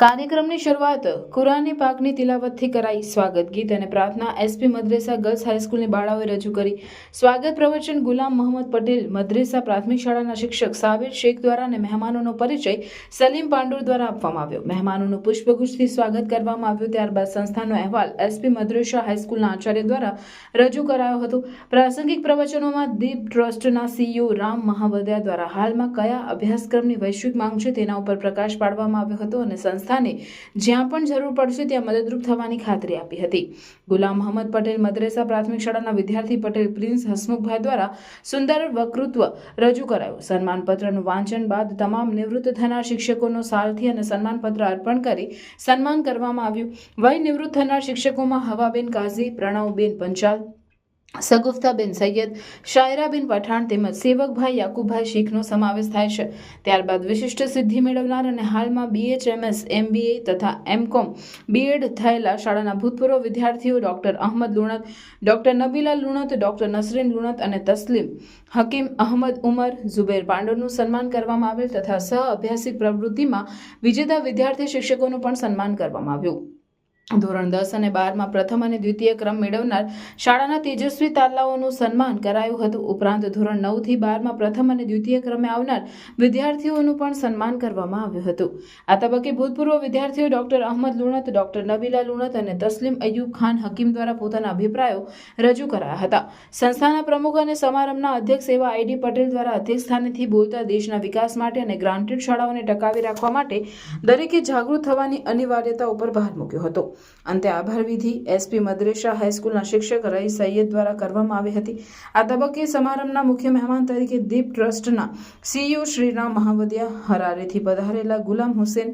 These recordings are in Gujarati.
કાર્યક્રમની શરૂઆત કુરાને પાકની તિલાવતથી કરાઈ। સ્વાગત ગીત અને પ્રાર્થના એસપી મદ્રેસા ગર્લ્સ હાઈસ્કૂલની બાળાઓએ રજૂ કરી। સ્વાગત પ્રવચન ગુલામ મોહમ્મદ પટેલ મદ્રેસા પ્રાથમિક શાળાના શિક્ષક સાબિર શેખ દ્વારા અને મહેમાનોનો પરિચય સલીમ પાંડોર દ્વારા આપવામાં આવ્યો। મહેમાનોનું પુષ્પગુચ્છથી સ્વાગત કરવામાં આવ્યું। ત્યારબાદ સંસ્થાનો અહેવાલ એસપી મદ્રેસા હાઈસ્કૂલના આચાર્ય દ્વારા રજૂ કરાયો હતો। પ્રાસંગિક પ્રવચનોમાં દીપ ટ્રસ્ટના સીઈઓ રામ મહાવદયા દ્વારા હાલમાં કયા અભ્યાસક્રમની વૈશ્વિક માંગ છે તેના ઉપર પ્રકાશ પાડવામાં આવ્યો હતો અને સંસ્થાને જ્યાં પણ જરૂર પડશે ત્યાં મદદરૂપ થવાની ખાતરી આપી હતી। ગુલામ મોહમ્મદ પટેલ મદ્રેસા પ્રાથમિક શાળાના વિદ્યાર્થી પટેલ પ્રિન્સ હસમુખભાઈ દ્વારા સુંદર વક્તૃત્વ રજૂ કરાયું। સન્માનપત્રનું વાંચન બાદ તમામ નિવૃત્ત થનાર શિક્ષકોનો સાલથી અને સન્માનપત્ર અર્પણ કરી સન્માન કરવામાં આવ્યું। વય નિવૃત્ત થનાર શિક્ષકોમાં હવાબેન કાઝી, પ્રણવબેન પંચાલ, સગુફતાબેન સૈયદ, શાયરાબેન પઠાણ તેમજ સેવકભાઈ યાકુબભાઈ શેખનો સમાવેશ થાય છે। ત્યારબાદ વિશિષ્ટ સિદ્ધિ મેળવનાર અને હાલમાં BHMS, MBA તથા MCOM BEd થયેલા શાળાના ભૂતપૂર્વ વિદ્યાર્થીઓ doctor Ahmad Lunat, doctor Nabila Lunat, doctor Nasreen Lunat અને તસ્લીમ હકીમ અહમદ ઉમર, ઝુબેર પાંડોરનું સન્માન કરવામાં આવેલ તથા સહ અભ્યાસિક પ્રવૃત્તિમાં વિજેતા વિદ્યાર્થી શિક્ષકોનું પણ સન્માન કરવામાં આવ્યું। ધોરણ 10 અને 12માં પ્રથમ અને દ્વિતીય ક્રમ મેળવનાર શાળાના તેજસ્વી તાલાઓનું સન્માન કરાયું હતું। ઉપરાંત ધોરણ 9 થી 12માં પ્રથમ અને દ્વિતીય ક્રમે આવનાર વિદ્યાર્થીઓનું પણ સન્માન કરવામાં આવ્યું હતું। આ તબક્કે ભૂતપૂર્વ વિદ્યાર્થીઓ ડોક્ટર અહમદ લુણત, ડોક્ટર નબીલા લુણત અને તસ્લીમ અયુબ ખાન હકીમ દ્વારા પોતાના અભિપ્રાયો રજૂ કરાયા હતા। સંસ્થાના પ્રમુખ અને સમારંભના અધ્યક્ષ એવા ID પટેલ દ્વારા અધ્યક્ષ સ્થાનેથી બોલતા દેશના વિકાસ માટે અને ગ્રાન્ટેડ શાળાઓને ટકાવી રાખવા માટે દરેકે જાગૃત થવાની અનિવાર્યતા ઉપર ભાર મૂક્યો હતો। અંતે આભાર વિધિ એસપી મદ્રેસા હાઈસ્કૂલના શિક્ષક રઈસ સૈયદ દ્વારા કરવામાં આવી હતી। આ તબક્કે સમારંભના મુખ્ય મહેમાન તરીકે દીપ ટ્રસ્ટના સીઈઓ શ્રી રામ મહાવદયા, હરારેથી પધારેલા ગુલામ હુસેન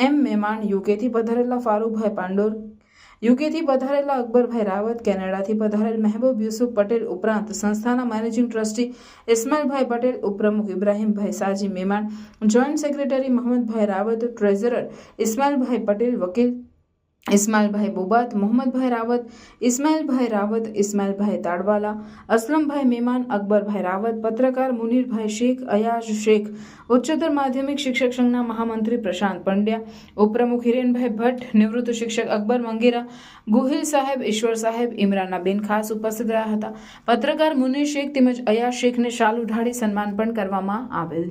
M મહેમાન, યુકેથી પધારેલા ફારૂકભાઈ પાંડોર, યુકેથી પધારેલા અકબરભાઈ રાવત, કેનેડાથી પધારેલ મહેબૂબ યુસુફ પટેલ ઉપરાંત સંસ્થાના મેનેજિંગ ટ્રસ્ટી ઇસ્માઇલભાઈ પટેલ, ઉપપ્રમુખ ઇબ્રાહીમભાઈ સાજી મહેમાન, જોઈન્ટ સેક્રેટરી મોહમ્મદભાઈ રાવત, ટ્રેઝરર ઇસ્માઇલભાઈ પટેલ, વકીલ ઇસ્માઇલભાઈ બોબાત, મોહમ્મદભાઈ રાવત, ઇસ્માઇલભાઈ તાડવાલા, અસલમભાઈ મહેમાન, અકબરભાઈ રાવત, પત્રકાર મુનીરભાઈ શેખ, અયાઝ શેખ, ઉચ્ચતર માધ્યમિક શિક્ષક સંઘના મહામંત્રી પ્રશાંત પંડ્યા, ઉપપ્રમુખ હિરેનભાઈ ભટ્ટ, નિવૃત્ત શિક્ષક અકબર મંગેરા, ગુહિલ સાહેબ, ઈશ્વર સાહેબ, ઇમરાનાબેન ખાસ ઉપસ્થિત રહ્યા હતા। પત્રકાર મુનીર શેખ તેમજ અયાઝ શેખને શાલ ઉઢાડી સન્માન પણ કરવામાં આવેલ।